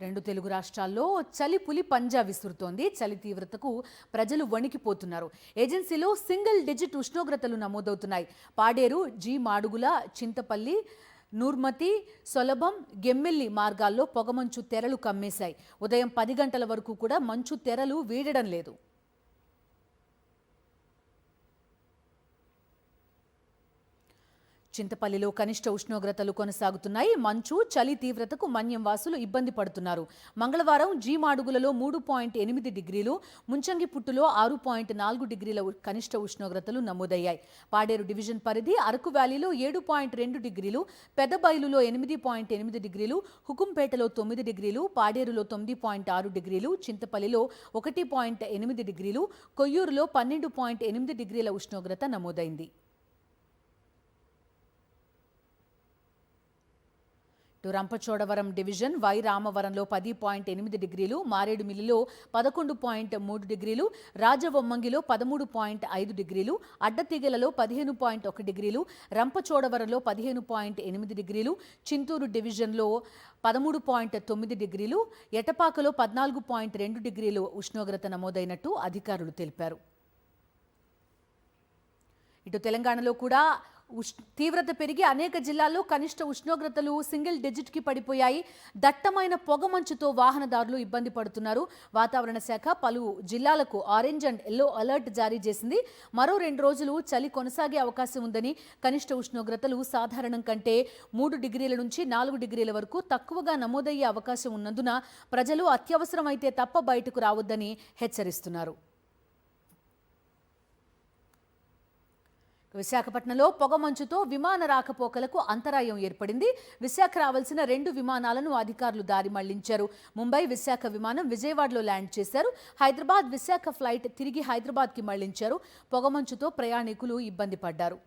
రెండు తెలుగు రాష్ట్రాల్లో చలి పులి పంజా విసురుతోంది. చలి తీవ్రతకు ప్రజలు వణికిపోతున్నారు. ఏజెన్సీలో సింగిల్ డిజిట్ ఉష్ణోగ్రతలు నమోదవుతున్నాయి. పాడేరు, జి మాడుగుల, చింతపల్లి, నూర్మతి, సొలభం, గెమ్మెల్లి మార్గాల్లో పొగమంచు తెరలు కమ్మేశాయి. ఉదయం 10 గంటల వరకు కూడా మంచు తెరలు వీడడం లేదు. చింతపల్లిలో కనిష్ట ఉష్ణోగ్రతలు కొనసాగుతున్నాయి. మంచు, చలి తీవ్రతకు మన్యం వాసులు ఇబ్బంది పడుతున్నారు. మంగళవారం జీ మాడుగులలో 3.8 డిగ్రీలు, ముంచంగిపుట్టులో 6.4 డిగ్రీల కనిష్ట ఉష్ణోగ్రతలు నమోదయ్యాయి. పాడేరు డివిజన్ పరిధి అరకు వ్యాలీలో 7.2 డిగ్రీలు, పెదబైలులో 8.8 డిగ్రీలు, హుకుంపేటలో 9 డిగ్రీలు, పాడేరులో 9.6 డిగ్రీలు, చింతపల్లిలో 1.8 డిగ్రీలు, కొయ్యూరులో 12.8 డిగ్రీల ఉష్ణోగ్రత నమోదైంది. రంపచోడవరం డివిజన్ వై రామవరంలో 10.8 డిగ్రీలు, మారేడుమిల్లిలో 11.3 డిగ్రీలు, రాజవొమ్మంగిలో 13.5 డిగ్రీలు, అడ్డతీగలలో 15.1 డిగ్రీలు, రంపచోడవరంలో 15.8 డిగ్రీలు, చింతూరు డివిజన్లో 13.9 డిగ్రీలు, ఎటపాకలో 14.2 డిగ్రీలు ఉష్ణోగ్రత నమోదైనట్టు అధికారులు తెలిపారు. ఇటు తెలంగాణలో కూడా తీవ్రత పెరిగి అనేక జిల్లాల్లో కనిష్ట ఉష్ణోగ్రతలు సింగిల్ డిజిట్కి పడిపోయాయి. దట్టమైన పొగమంచుతో వాహనదారులు ఇబ్బంది పడుతున్నారు. వాతావరణ శాఖ పలు జిల్లాలకు ఆరెంజ్ అండ్ ఎల్లో అలర్ట్ జారీ చేసింది. మరో 2 రోజులు చలి కొనసాగే అవకాశం ఉందని, కనిష్ట ఉష్ణోగ్రతలు సాధారణం కంటే 3 డిగ్రీల నుంచి 4 డిగ్రీల వరకు తక్కువగా నమోదయ్యే అవకాశం ఉన్నందున ప్రజలు అత్యవసరమైతే తప్ప బయటకు రావద్దని హెచ్చరిస్తున్నారు. విశాఖపట్నంలో పొగమంచుతో విమాన రాకపోకలకు అంతరాయం ఏర్పడింది. విశాఖ రావాల్సిన 2 విమానాలను అధికారులు దారి మళ్లించారు. ముంబై విశాఖ విమానం విజయవాడలో ల్యాండ్ చేశారు. హైదరాబాద్ విశాఖ ఫ్లైట్ తిరిగి హైదరాబాద్కి మళ్లించారు. పొగమంచుతో ప్రయాణికులు ఇబ్బంది పడ్డారు.